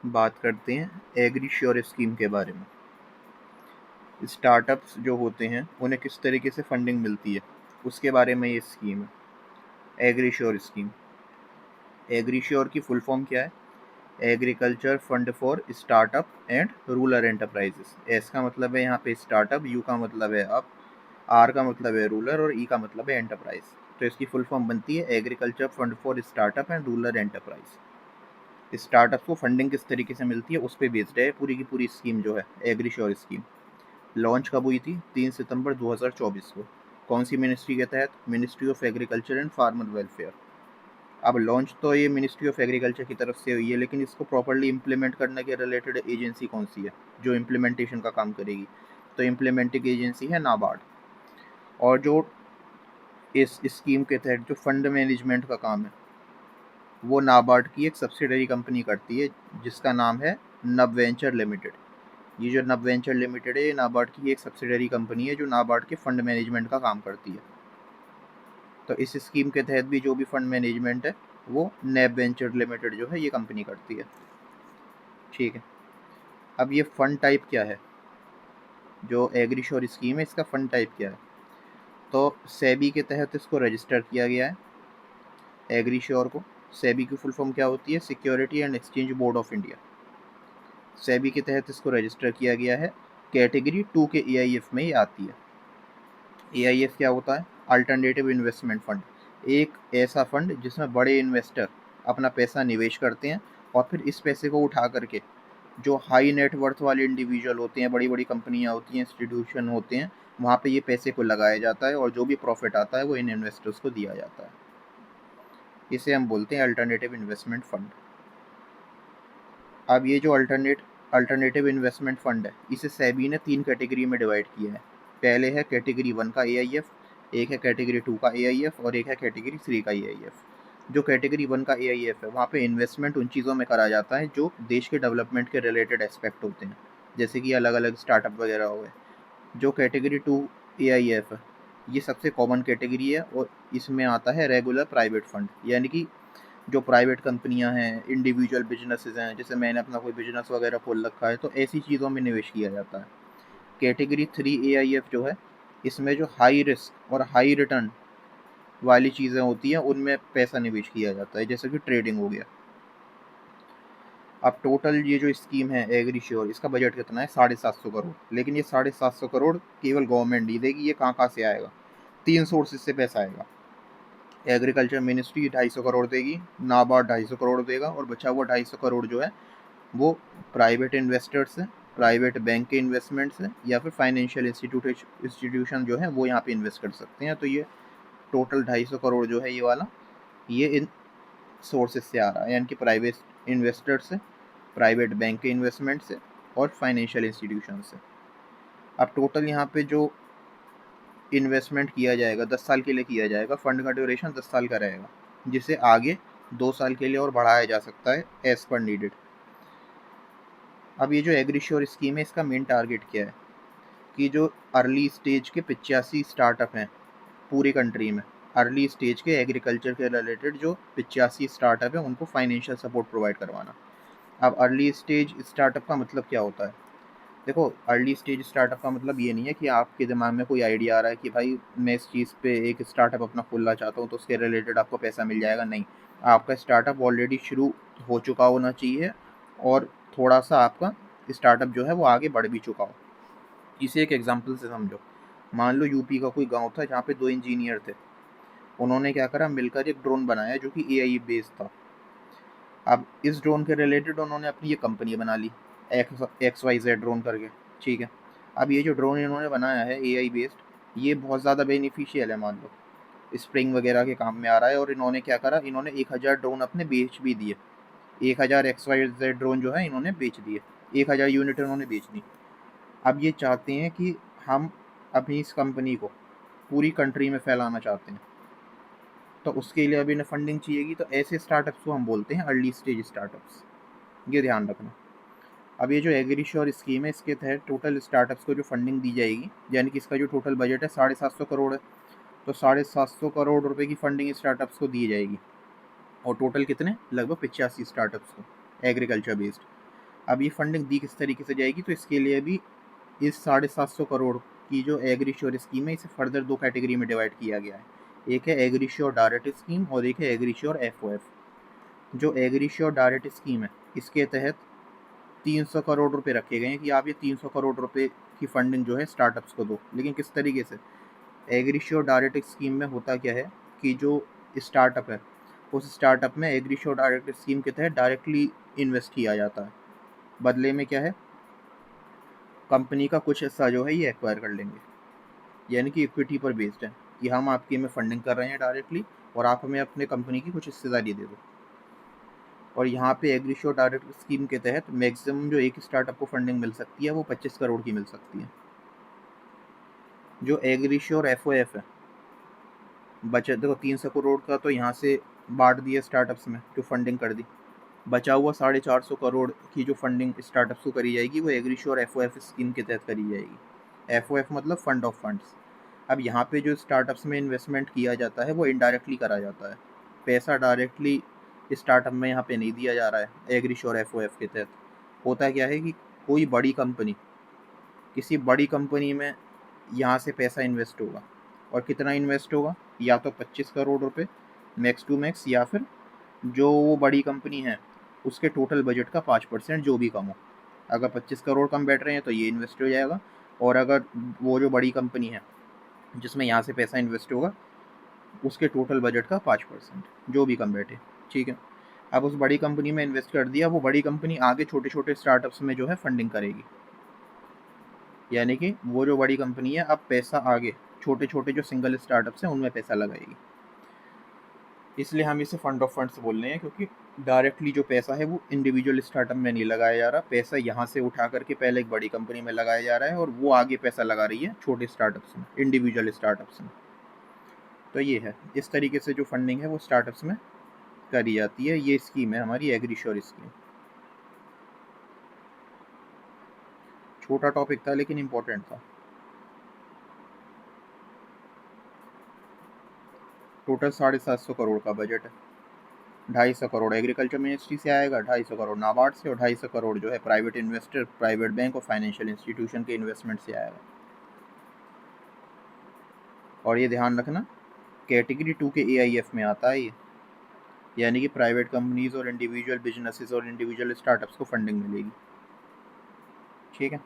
बात करते हैं एग्रीश्योर स्कीम के बारे में। स्टार्टअप्स जो होते हैं उन्हें किस तरीके से फंडिंग मिलती है उसके बारे में ये स्कीम है, एग्रीश्योर स्कीम। एग्रीश्योर की फुल फॉर्म क्या है? Agriculture fund for startup and rural enterprises. S का मतलब है यहाँ पे स्टार्टअप, यू का मतलब है अप, आर का मतलब है रूरल और ई का मतलब है एंटरप्राइज। तो इसकी फुल फॉर्म बनती है agriculture fund for startup and rural enterprise. Startup को फंडिंग किस तरीके से मिलती है उस पर बेस्ड है पूरी की पूरी स्कीम जो है एग्रीश्योर स्कीम। लॉन्च कब हुई थी? 3 सितंबर 2024 को। कौन सी मिनिस्ट्री के तहत? Ministry of agriculture and farmer welfare. अब लॉन्च तो ये मिनिस्ट्री ऑफ एग्रीकल्चर की तरफ से हुई है, लेकिन इसको प्रॉपर्ली इम्प्लीमेंट करने के रिलेटेड एजेंसी कौन सी है जो इम्प्लीमेंटेशन का काम करेगी? तो इम्प्लीमेंटिंग एजेंसी है नाबार्ड। और जो इस स्कीम के तहत जो फंड मैनेजमेंट का काम है वो नाबार्ड की एक सब्सिडरी कंपनी करती है जिसका नाम है नबवेंचर लिमिटेड। ये जो नबवेंचर लिमिटेड है ये नाबार्ड की एक सब्सिडरी कंपनी है जो नाबार्ड के फंड मैनेजमेंट का काम करती है। तो इस स्कीम के तहत भी जो भी फंड मैनेजमेंट है वो नैब वेंचर लिमिटेड जो है ये कंपनी करती है। ठीक है, अब ये फंड टाइप क्या है? जो एग्रीश्योर स्कीम है इसका फंड टाइप क्या है? तो सेबी के तहत इसको रजिस्टर किया गया है एग्रीश्योर को। सेबी की फुल फॉर्म क्या होती है? Security and exchange board of India. SEBI के तहत इसको रजिस्टर किया गया है। कैटेगरी 2 के एआईएफ में ही आती है। एआईएफ क्या होता है? Alternative investment fund. एक ऐसा फंड जिसमें बड़े इन्वेस्टर अपना पैसा निवेश करते हैं और फिर इस पैसे को उठा करके जो हाई नेट वर्थ वाले इंडिविजुअल होते हैं, बड़ी बड़ी कंपनियां होती हैं, इंस्टीट्यूशन होते हैं, वहाँ पे ये पैसे को लगाया जाता है और जो भी प्रॉफिट आता है वो इन इन्वेस्टर्स को दिया जाता है। इसे हम बोलते हैं अल्टरनेटिव इन्वेस्टमेंट फंड। अब ये जो अल्टरनेटिव इन्वेस्टमेंट फंड है इसे सेबी ने 3 कैटेगरी में डिवाइड किया है। पहले है कैटेगरी 1 का एआईएफ, एक है कैटेगरी 2 का एआईएफ और एक है कैटेगरी 3 का एआईएफ। जो कैटेगरी 1 का एआईएफ है वहाँ पे इन्वेस्टमेंट उन चीज़ों में करा जाता है जो देश के डेवलपमेंट के रिलेटेड एस्पेक्ट होते हैं, जैसे कि अलग अलग स्टार्टअप वगैरह हो गए। जो कैटेगरी 2 एआईएफ है ये सबसे कॉमन कैटेगरी है और इसमें आता है रेगुलर प्राइवेट फंड, यानी कि जो प्राइवेट कंपनियां हैं, इंडिविजुअल बिजनेसेस हैं, जैसे मैंने अपना कोई बिजनेस वगैरह खोल रखा है तो ऐसी चीज़ों में निवेश किया जाता है। कैटेगरी 3 एआईएफ जो है इसमें जो हाई रिस्क और हाई रिटर्न वाली चीज़ें होती हैं उनमें पैसा निवेश किया जाता है, जैसे कि ट्रेडिंग हो गया। अब टोटल ये जो स्कीम है एग्रीश्योर इसका बजट कितना है? 750 करोड़। लेकिन ये 750 करोड़ केवल गवर्नमेंट नहीं देगी, ये कहाँ कहाँ से आएगा? 3 सोर्सेज से पैसा आएगा। एग्रीकल्चर मिनिस्ट्री 250 करोड़ देगी, नाबार्ड 250 करोड़ देगा और बचा हुआ 250 करोड़ जो है वो प्राइवेट इन्वेस्टर्स हैं, प्राइवेट बैंक के इन्वेस्टमेंट्स हैं या फिर फाइनेंशियल इंस्टीट्यूशन जो है वो यहाँ पे इन्वेस्ट कर सकते हैं। तो ये टोटल 250 करोड़ जो है ये वाला ये इन सोर्सेज से आ रहा है, यानी कि प्राइवेट इन्वेस्टर्स से, प्राइवेट बैंक के इन्वेस्टमेंट से और फाइनेंशियल इंस्टीट्यूशन से। अब टोटल यहाँ पे जो इन्वेस्टमेंट किया जाएगा 10 साल के लिए किया जाएगा। फंड का ड्यूरेशन 10 साल का रहेगा, जिसे आगे 2 साल के लिए और बढ़ाया जा सकता है एज पर नीडेड। अब ये जो एग्रीश्योर स्कीम है इसका मेन टारगेट क्या है कि जो अर्ली स्टेज के 85 स्टार्टअप हैं पूरी कंट्री में, अर्ली स्टेज के एग्रीकल्चर के रिलेटेड जो 85 स्टार्टअप है उनको फाइनेंशियल सपोर्ट प्रोवाइड करवाना। अब अर्ली स्टेज स्टार्टअप का मतलब क्या होता है? देखो, अर्ली स्टेज स्टार्टअप का मतलब ये नहीं है कि आपके दिमाग में कोई आइडिया आ रहा है कि भाई मैं इस चीज़ पे एक स्टार्टअप अपना खोलना चाहता हूँ तो उसके रिलेटेड आपको पैसा मिल जाएगा। नहीं, आपका स्टार्टअप ऑलरेडी शुरू हो चुका होना चाहिए और थोड़ा सा आपका स्टार्टअप जो है वो आगे बढ़ भी चुका हो। इसे एक एग्जांपल से समझो। मान लो यूपी का कोई गांव था जहाँ पे 2 इंजीनियर थे। उन्होंने क्या करा, मिलकर एक ड्रोन बनाया जो कि एआई बेस्ड था। अब इस ड्रोन के रिलेटेड उन्होंने अपनी ये कंपनी बना ली, XYZ ड्रोन करके। ठीक है, अब ये जो ड्रोन इन्होंने बनाया है एआई बेस्ड ये बहुत ज़्यादा बेनिफिशियल है। मान लो स्प्रिंग वगैरह के काम में आ रहा है और इन्होंने क्या करा, इन्होंने 1000 ड्रोन अपने बेच भी दिए। 1000 XYZ ड्रोन जो है इन्होंने बेच दिए, 1000 यूनिट इन्होंने बेच दी। अब ये चाहते हैं कि हम अपनी इस कंपनी को पूरी कंट्री में फैलाना चाहते हैं, तो उसके लिए अभी इन्हें फंडिंग चाहिएगी। तो ऐसे स्टार्टअप्स को हम बोलते हैं अर्ली स्टेज स्टार्टअप्स, ये ध्यान रखना। अब ये जो एग्रीश्योर स्कीम है इसके तहत टोटल स्टार्टअप्स को जो फंडिंग दी जाएगी, यानी कि इसका जो टोटल बजट है 750 करोड़ है, तो 750 करोड़ रुपए की फंडिंग स्टार्टअप्स को दी जाएगी। और टोटल कितने? लगभग 85 स्टार्टअप्स को, एग्रीकल्चर बेस्ड। अब ये फंडिंग दी किस तरीके से जाएगी, तो इसके लिए भी इस 750 करोड़ की जो एग्रीश्योर स्कीम है, इसे फर्दर 2 कैटेगरी में डिवाइड किया गया है। एक है एग्रीश्योर डायरेक्ट स्कीम और एक है एग्रीश्योर एफओएफ। जो एग्रीश्योर डायरेक्ट स्कीम है, इसके तहत 300 करोड़ रुपए रखे गए हैं कि आप ये 300 करोड़ रुपए की फंडिंग जो है स्टार्टअप्स को दो। लेकिन किस तरीके से? एग्रीश्योर डायरेक्ट स्कीम में होता क्या है कि जो स्टार्टअप है, उस स्टार्टअप में एग्रीश्योर डायरेक्ट स्कीम के तहत डायरेक्टली इन्वेस्ट किया जाता है। बदले में क्या है, कंपनी का कुछ हिस्सा जो है ये एक्वायर कर लेंगे, यानी कि इक्विटी पर बेस्ड है कि हम आपकी में फंडिंग कर रहे हैं डायरेक्टली और आप हमें अपने कंपनी की कुछ हिस्सेदारी दे दो। और यहाँ पे एग्रीश्योर डायरेक्ट स्कीम के तहत मैक्सिमम जो एक स्टार्टअप को फंडिंग मिल सकती है वो 25 करोड़ की मिल सकती है। जो एग्रीश्योर एफओएफ है, बचत देखो 300 करोड़ का तो यहाँ से बांट दिया स्टार्टअप्स में, जो फंडिंग कर दी। बचा हुआ 450 करोड़ की जो फंडिंग स्टार्टअप्स को करी जाएगी वो एग्रीश्योर एफओएफ स्कीम के तहत करी जाएगी। एफओएफ मतलब फंड ऑफ फंड्स। अब यहाँ पे जो स्टार्टअप्स में इन्वेस्टमेंट किया जाता है वो इनडायरेक्टली करा जाता है। पैसा डायरेक्टली स्टार्टअप में यहाँ पे नहीं दिया जा रहा है। एग्रीश्योर एफओएफ के तहत होता क्या है कि कोई बड़ी कंपनी, किसी बड़ी कंपनी में यहाँ से पैसा इन्वेस्ट होगा, और कितना इन्वेस्ट होगा, या तो 25 करोड़ रुपए मैक्स टू मैक्स, या फिर जो वो बड़ी कंपनी है उसके टोटल बजट का 5% जो भी कम हो। अगर 25 करोड़ कम बैठ रहे हैं तो ये इन्वेस्ट हो जाएगा, और अगर वो जो बड़ी कंपनी है जिसमें यहाँ से पैसा इन्वेस्ट होगा उसके टोटल बजट का 5% जो भी कम बैठे, ठीक है। अब उस बड़ी कंपनी में इन्वेस्ट कर दिया, वो बड़ी कंपनी आगे छोटे छोटे स्टार्टअप्स में जो है फंडिंग करेगी, यानी कि वो जो बड़ी कंपनी है अब पैसा आगे छोटे छोटे जो सिंगल स्टार्टअप्स हैं उनमें पैसा लगाएगी। इसलिए हम इसे फंड ऑफ फंड्स बोल रहे हैं, क्योंकि डायरेक्टली जो पैसा है वो इंडिविजुअल स्टार्टअप में नहीं लगाया जा रहा, पैसा यहाँ से उठा करके पहले एक बड़ी कंपनी में लगाया जा रहा है और वो आगे पैसा लगा रही है छोटे स्टार्टअप्स में, इंडिविजुअल स्टार्टअप्स में। तो ये है, इस तरीके से जो फंडिंग है वो स्टार्टअप्स में करी जाती है। ये स्कीम है हमारी एग्रीश्योर स्कीम। छोटा टॉपिक था लेकिन इम्पोर्टेंट था। टोटल 750 करोड़ का बजट है। 250 करोड़ एग्रीकल्चर मिनिस्ट्री से आएगा, 250 करोड़ नाबार्ड से, और 250 करोड़ जो है प्राइवेट इन्वेस्टर, प्राइवेट बैंक और फाइनेंशियल इंस्टीट्यूशन के इन्वेस्टमेंट से आएगा। और ये ध्यान रखना, कैटेगरी 2 के एआईएफ में आता है ये, यानी कि प्राइवेट कंपनीज और इंडिविजुअल बिजनेसेस और इंडिविजुअल स्टार्टअप्स को फंडिंग मिलेगी, ठीक है।